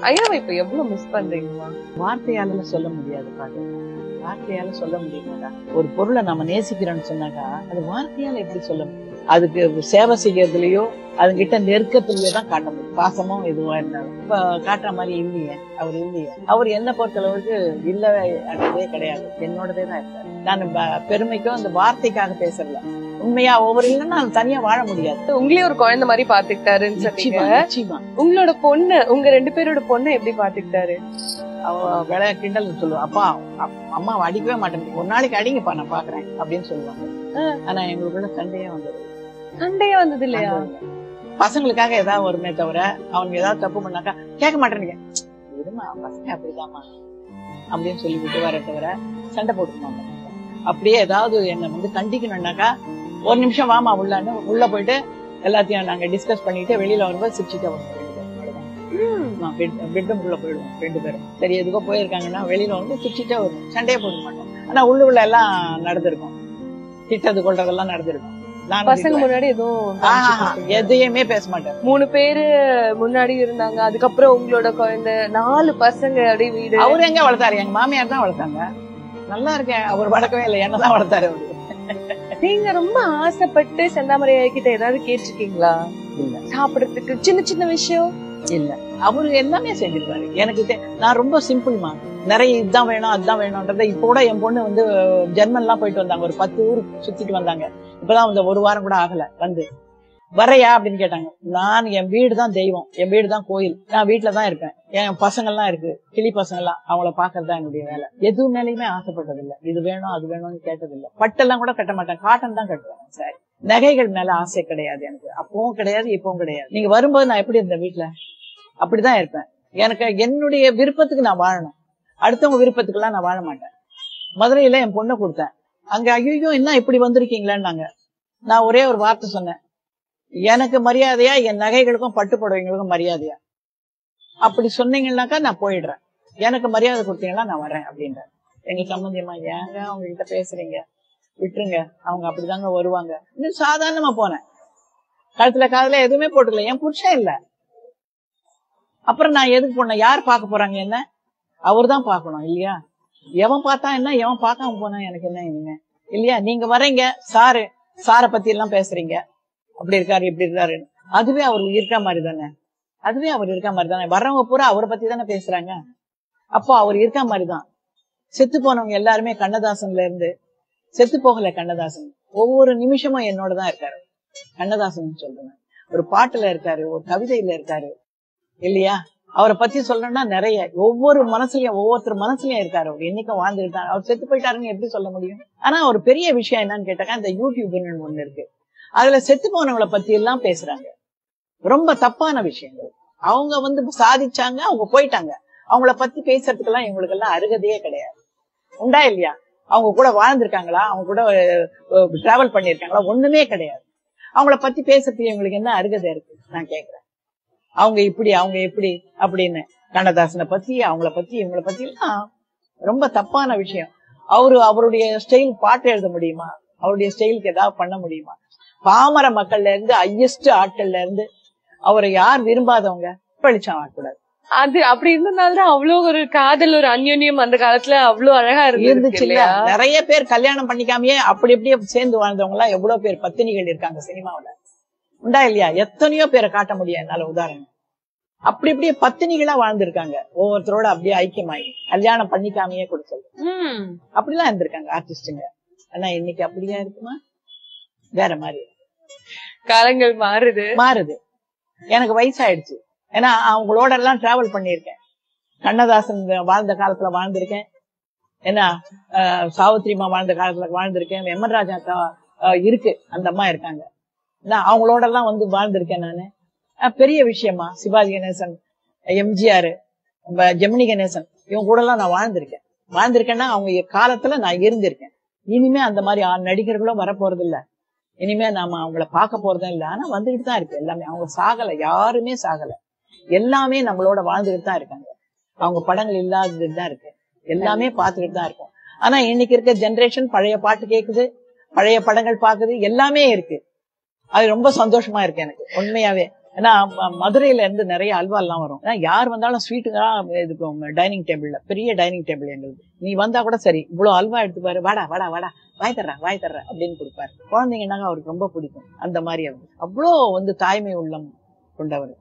ஐயாவை இப்ப எவ்வளவு மிஸ் பண்றீங்கம்மா? வார்த்தையால சொல்ல முடியாது பாரு, வார்த்தையால சொல்ல முடியுமாடா? ஒரு பொருளை நம்ம நேசிக்கிறோம்னு சொன்னாக்கா அது வார்த்தையால எப்படி சொல்ல முடியும்? அதுக்கு சேவை செய்யறதுலயோ அதுகிட்ட நெருக்கத்திலயோ தான் காட்ட முடியும். பாசமும் எதுவா இருந்தாலும் இப்ப காட்டுற மாதிரி இல்லையே, அவர் இல்லையே. அவர் என்ன பொறுத்தளவுக்கு இல்லவே அடவே கிடையாது, என்னோடதே தான் இருக்காரு. நான் பெருமைக்கும் அந்த வார்த்தைக்காக பேசல, உண்மையா ஒவ்வொரு இல்லைன்னா தனியா வாழ முடியாது. உங்களே ஒரு குழந்தை மாதிரி பாத்துக்கிட்டாருன்னு சொன்னீங்க. உங்களோட பொண்ணு, உங்க 2 பேரோட பொண்ணு எப்படி பாத்துக்கிட்டாரு? அவ விளை கிண்டல் சொல்லுவா, அப்பா அம்மா அடிக்கவே மாட்டேன், ஒரு நாளைக்கு அடிங்கப்பா நான் பாக்குறேன் அப்படின்னு சொல்லுவாங்க. ஆனா எங்களுக்குள்ள சண்டையே வந்தது. சண்டையே வந்தது இல்லையா? பசங்களுக்காக ஏதாவது வருமே தவிர அவங்க ஏதாவது தப்பு பண்ணாக்கா கேட்க மாட்டேன்னு, விடுமா பசங்க அப்படிதாம்மா அப்படின்னு சொல்லி விட்டு வர தவிர சண்டை போட்டுக்க மாட்டாங்க. அப்படியே ஏதாவது என்ன கண்டிக்கணும்னாக்கா ஒரு நிமிஷம் வாமா உள்ளான்னு உள்ள போயிட்டு எல்லாத்தையும் நாங்க டிஸ்கஸ் பண்ணிட்டு வெளியில வரும்போது சிரிச்சுட்டே வருவோம். பெட்ரூம்குள்ள போயிடுவோம் 2 பேரும். சரி எதுக்கோ போயிருக்காங்கன்னா வெளியில வந்து சிரிச்சுட்டே வருவோம், சண்டையே போட மாட்டோம். ஆனா உள்ள எல்லாம் நடந்திருக்கும், திட்டது கொள்றதெல்லாம் நடந்திருக்கும். பசங்க முன்னாடி எதையுமே பேச மாட்டேன். 3 பேரு முன்னாடி இருந்தாங்க, அதுக்கப்புறம் உங்களோட குழந்தை 4 பசங்க அப்படியே வீடு. அவரு எங்க வளர்த்தாரு? எங்க மாமியார் தான் வளர்த்தாங்க. நல்லா இருக்கேன், அவர் வளர்க்கவே இல்லை, என்னதான் வளர்த்தாரு அவரு. நீங்க ரொம்ப ஆசைப்பட்டு செந்தாமரை கிட்ட ஏதாவது கேட்டிருக்கீங்களா? இல்ல. சாப்பிடறதுக்கு சின்ன சின்ன விஷயம் இல்ல, அவரு எல்லாமே செஞ்சிருக்காரு. எனக்கு நான் ரொம்ப சிம்பிள்மா, நிறைய இதுதான் வேணும் அதுதான் வேணும்ன்றத. இப்ப கூட என் பொண்ணு ஜெர்மன் எல்லாம் போயிட்டு வந்தாங்க, ஒரு 10 ஊர் சுத்திட்டு வந்தாங்க. இப்பதான் 1 வாரம் கூட ஆகல வந்து. வரையா அப்படின்னு கேட்டாங்க. நான் என் வீடு தான் தெய்வம், என் வீடு தான் கோயில், நான் வீட்டுலதான் இருப்பேன். என் பசங்க எல்லாம் இருக்கு, கிளி பசங்க எல்லாம், அவங்கள பாக்குறதுதான் என்னுடைய வேலை. எது மேலயுமே ஆசைப்பட்டதில்லை, இது வேணும் அது வேணும்னு கேட்டதில்லை. பட்டெல்லாம் கூட கட்ட மாட்டேன், காட்டன் தான் கட்டுவேன். சரி, நகைகள் மேல ஆசை கிடையாது எனக்கு, அப்பவும் கிடையாது இப்பவும் கிடையாது. நீங்க வரும்போது நான் எப்படி இருந்தேன் வீட்டுல, அப்படிதான் இருப்பேன். எனக்கு என்னுடைய விருப்பத்துக்கு நான் வாழணும், அடுத்தவங்க விருப்பத்துக்கு எல்லாம் நான் வாழ மாட்டேன். மதுரையில என் பொண்ணை கொடுத்தேன், அங்க ஐயோ என்ன இப்படி வந்திருக்கீங்களான்னாங்க. நான் ஒரே ஒரு வார்த்தை சொன்னேன், எனக்கு மரியாதையா என் நகைகளுக்கும் பட்டு புடவைங்களுக்கும் மரியாதையா அப்படி சொன்னீங்கன்னாக்கா நான் போயிடுறேன், எனக்கு மரியாதை கொடுத்தீங்கன்னா நான் வரேன் அப்படின்றேன். எங்க சம்பந்தியமா ஏங்க அவங்க கிட்ட பேசுறீங்க, விட்டுருங்க, அவங்க அப்படிதாங்க வருவாங்க. இன்னும் சாதாரணமா போனேன், கழுத்துல காதுல எதுவுமே போட்டுக்கல, என் புருஷன் இல்ல. அப்புறம் நான் எதுக்கு போனேன்? யார் பார்க்க போறாங்க என்ன? அவர் தான் பார்க்கணும் இல்லையா? எவன் பார்த்தா என்ன, எவன் பார்க்காம போனா எனக்கு என்ன இனிமே இல்லையா? நீங்க வரீங்க, சாரை பத்தி எல்லாம் பேசுறீங்க, அப்படி இருக்காரு இப்படி இருக்காரு, அதுவே அவர் இருக்க மாதிரி தானே, அதுவே அவர் இருக்க மாதிரி தானே. வர்றவங்க பூரா அவரை பத்தி தானே பேசுறாங்க. அப்போ அவர் இருக்க மாதிரிதான். செத்து போனவங்க எல்லாருமே, கண்ணதாசன்ல இருந்து செத்து போகல கண்ணதாசன், ஒவ்வொரு நிமிஷமும் என்னோட தான் இருக்காரு. கண்ணதாசன் சொல்றேன், ஒரு பாட்டுல இருக்காரு, ஒரு கவிதையில இருக்காரு இல்லையா? அவரை பத்தி சொல்லணும்னா நிறைய, ஒவ்வொரு மனசுலயும் ஒவ்வொருத்தர் மனசுலயும் இருக்காரு. அவர் என்னைக்கும் வாழ்ந்துட்டு தான். அவர் செத்து போயிட்டாருன்னு எப்படி சொல்ல முடியும்? ஆனா ஒரு பெரிய விஷயம் என்னன்னு கேட்டாக்கா, இந்த யூடியூப்னு ஒண்ணு இருக்கு, அதுல செத்து போனவங்களை பத்தி எல்லாம் பேசுறாங்க. ரொம்ப தப்பான விஷயங்கள். அவங்க சாதிச்சாங்க, அவங்க போயிட்டாங்க, அவங்கள பத்தி பேசுறதுக்கெல்லாம் இவங்களுக்கு எல்லாம் அருகதையே கிடையாது. உண்டா இல்லையா? அவங்க கூட வாழ்ந்திருக்காங்களா, அவங்க கூட டிராவல் பண்ணிருக்காங்களா? ஒண்ணுமே கிடையாது. அவங்கள பத்தி பேசுறதுக்கு இவங்களுக்கு என்ன அருகதை இருக்கு நான் கேக்குறேன். அவங்க இப்படி அவங்க எப்படி அப்படின்னு கண்ணதாசனை பத்தி அவங்கள பத்தி இவங்கள பத்தி எல்லாம் ரொம்ப தப்பான விஷயம். அவருடைய ஸ்டைல் பாட்டு எழுத முடியுமா? அவருடைய ஸ்டைலுக்கு ஏதாவது பண்ண முடியுமா? பாமர மக்கள்ல இருந்து ஹையஸ்ட் ஆட்கள்ல இருந்து அவரை யார் விரும்பாதவங்க பழிச்சா ஆகக்கூடாது. அது அப்படி இருந்ததுனாலதான் அவ்வளவு ஒரு காதல், ஒரு அந்யோன்யம் அந்த காலத்துல அவ்வளவு அழகா இருந்துச்சு இல்லையா? நிறைய பேர் கல்யாணம் பண்ணிக்காமயே அப்படி எப்படியே சேர்ந்து வாழ்ந்தவங்க எல்லாம் எவ்வளவு பேர் பத்தினிகள் இருக்காங்க சினிமாவில, உண்டா இல்லையா? எத்தனையோ பேரை காட்ட முடியும் என்னால உதாரணம். அப்படி இப்படியே பத்தினிகளா வாழ்ந்திருக்காங்க, ஒவ்வொருத்தரோட அப்படியே ஐக்கியமாயி கல்யாணம் பண்ணிக்காமையே கூட சொல்லு, அப்படிலாம் இருந்திருக்காங்க ஆர்டிஸ்டுங்க. ஆனா இன்னைக்கு அப்படியா இருக்குமா? வேற மாதிரி. காலங்கள் மாறுது. எனக்கு வயசாயிடுச்சு, ஏன்னா அவங்களோட எல்லாம் டிராவல் பண்ணிருக்கேன். கண்ணதாசன் வாழ்ந்த காலத்துல வாழ்ந்திருக்கேன், ஏன்னா சாவித்திரிமா வாழ்ந்த காலத்துல வாழ்ந்திருக்கேன். எம்.என். ராஜா இருக்கு, அந்த அம்மா இருக்காங்க, அவங்களோட எல்லாம் வாழ்ந்திருக்கேன் நானு. பெரிய விஷயமா சிவாஜி கணேசன், எம்ஜிஆர், ஜெமினி கணேசன், இவங்க கூட எல்லாம் நான் வாழ்ந்திருக்கேன்னா அவங்க காலத்துல நான் இருந்திருக்கேன். இனிமே அந்த மாதிரி நடிகர்களும் வரப்போறது இல்ல, இனிமே நாம அவங்கள பார்க்க போறதும் இல்ல. ஆனா வந்துகிட்டு தான் இருக்கு எல்லாமே. அவங்க சாகல, யாருமே சாகல, எல்லாமே நம்மளோட வாழ்ந்துகிட்டு தான் இருக்காங்க. அவங்க படங்கள் இல்லாததுக்கு தான் இருக்கு, எல்லாமே பார்த்துக்கிட்டு தான் இருக்கும். ஆனா இன்னைக்கு இருக்க ஜெனரேஷன் பழைய பாட்டு கேக்குது, பழைய படங்கள் பாக்குது, எல்லாமே இருக்கு. அது ரொம்ப சந்தோஷமா இருக்கு எனக்கு உண்மையாவே. ஏன்னா மதுரையில இருந்து நிறைய அல்வா எல்லாம் வரும். யார் வந்தாலும் ஸ்வீட்டுதான் இது டைனிங் டேபிள்ல, பெரிய டைனிங் டேபிள் எங்களுக்கு. நீ வந்தா கூட சரி, இவ்வளவு அல்வா எடுத்துப்பாரு, வாடா வாடா வாடா, வாய் தர்ற அப்படின்னு கொடுப்பாரு. குழந்தைங்கன்னா அவருக்கு ரொம்ப பிடிக்கும். அந்த மாதிரி அவர் அவ்வளோ தாய்மை உள்ளம் கொண்டவர்.